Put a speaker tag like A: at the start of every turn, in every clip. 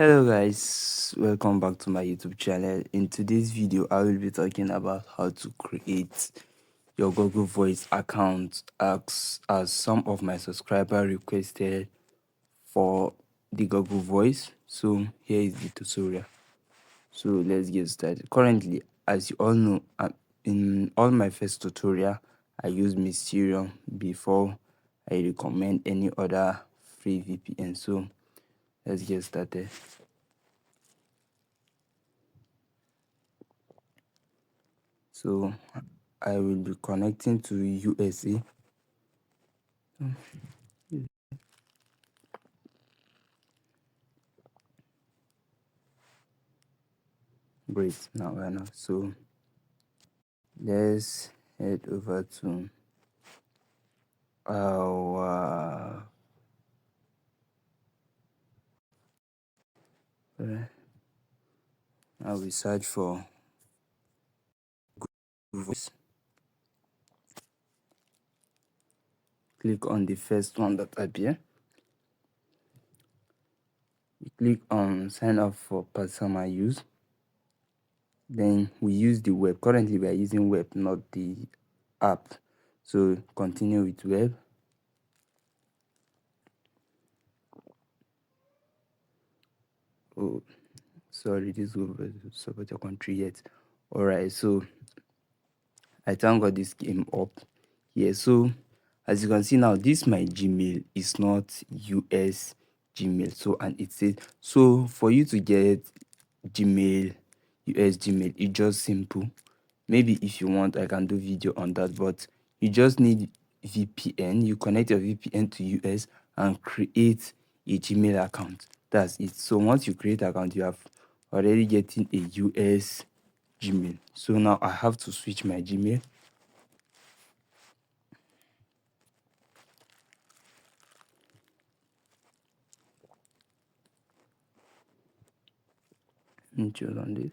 A: Hello guys, welcome back to my YouTube channel. In today's video, I will be talking about how to create your Google Voice account as some of my subscribers requested for the Google Voice. So here is the tutorial. So let's get started. Currently, as you all know, in all my first tutorial, I use Mysterium before I recommend any other free VPN. So let's get started. So I will be connecting to USA. Great, now we're not. So let's head over to our now we search for voice. Click on the first one that appear. You click on sign up for personal use. Then we use the web. Currently we are using web, not the app. So continue with web. Oh, sorry, this will support your country yet. Alright, so I thank God this came up here. So as you can see now, this my Gmail is not US Gmail. So and it says so for you to get Gmail, US Gmail, it's just simple. Maybe if you want, I can do video on that, but you just need VPN. You connect your VPN to US and create a Gmail account. That's it. So once you create account, you have already getting a US Gmail. So now I have to switch my Gmail. Choose on this.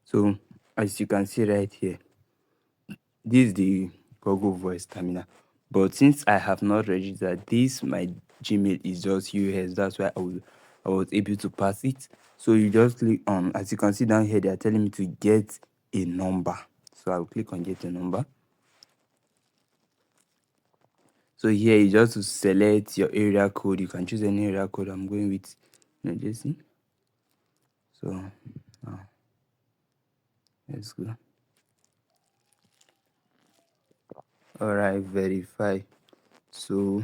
A: So as you can see right here, this is the Google Voice terminal. But since I have not registered this, my Gmail is just US. That's why I was able to pass it. So you just click on, as you can see down here, they are telling me to get a number. So I'll click on get a number. So here you just to select your area code. You can choose any area code. I'm going with New Jersey. So now let's go. Alright, verify. So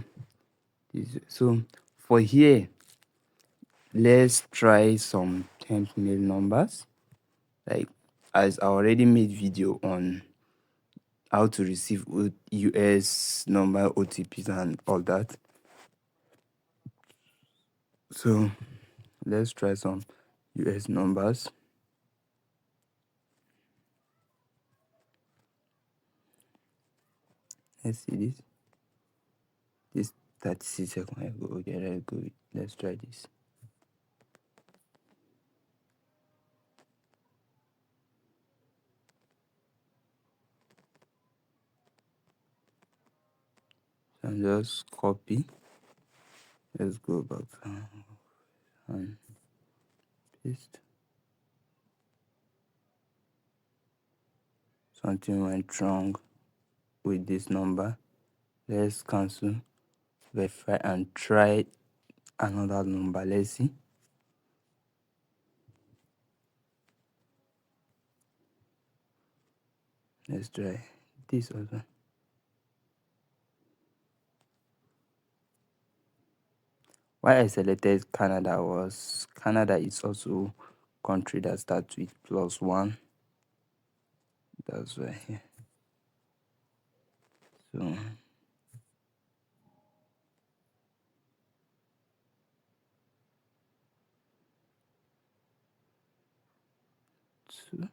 A: for here, let's try some temp mail numbers. Like as I already made video on how to receive US number OTPs and all that. So let's try some US numbers. Let's see this. This 36 seconds ago. Okay, let's go. Let's try this. And just copy. Let's go back and paste. Something went wrong with this number. Let's cancel, verify, and try another number. Let's see. Let's try this also. Why I selected Canada was Canada is also country that starts with +1. That's why. Yeah. So I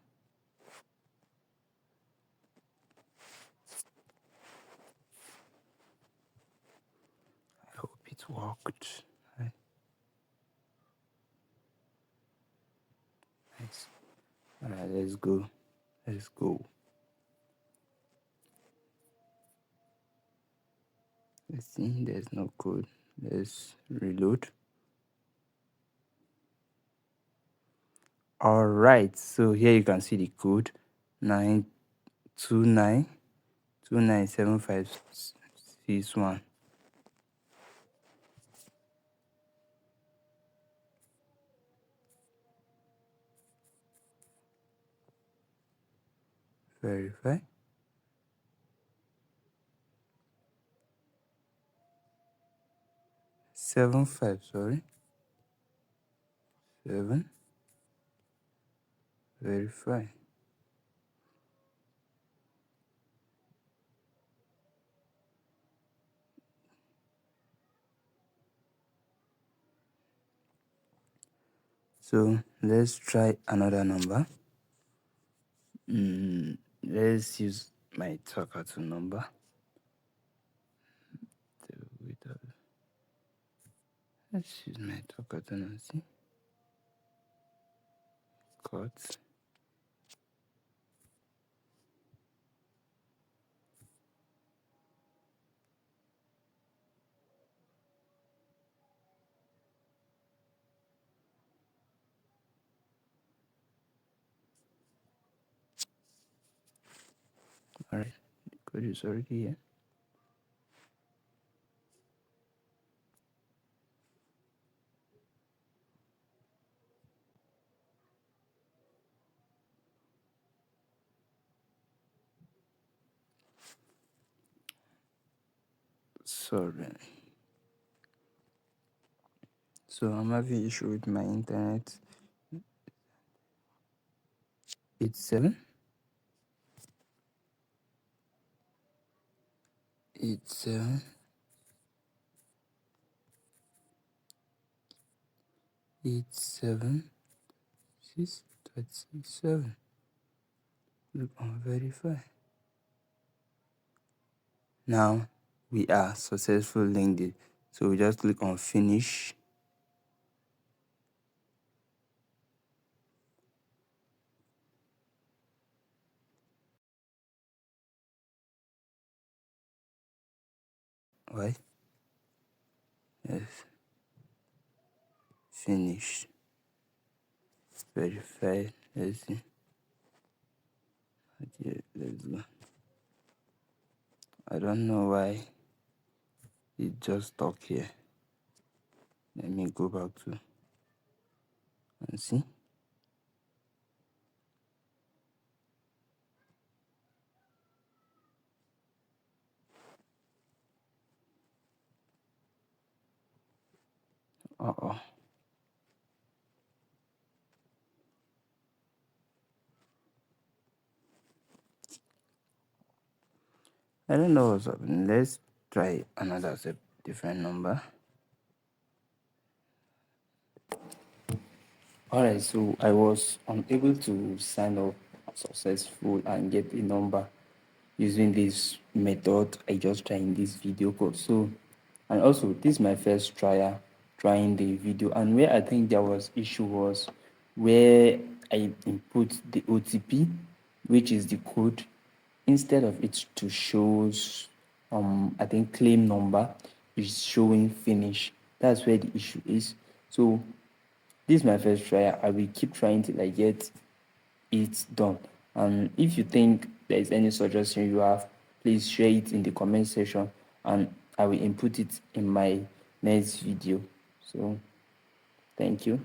A: hope it worked. Right. Nice. Alright, let's go. Let's go. Let's see, there's no code. Let's reload. All right, so here you can see the code 929297561. Verify. 75, sorry. 7. Verify. So let's try another number. Let's use my Talkato number. Let's use my Talkato and see. Cut. All right, the code is already here. Sorry. So I'm having issue with my internet. 87 87 637. Look on verify. Now we are successful linked it. So we just click on finish. Right? Yes. Finish. Verify. Let's see. Okay, let's go. I don't know why it just stuck here. Let me go back to and see. Uh-oh. I don't know what's happening. Let's try another different number. Alright, so I was unable to sign up successful and get a number using this method I just tried in this video code. So, and also this is my first trying the video, and where I think there was issue was where I input the OTP, which is the code, instead of it to shows I think claim number is showing finish. That's where the issue is. So this is my first try. I will keep trying till I get it done. And if you think there is any suggestion you have, please share it in the comment section and I will input it in my next video. So thank you.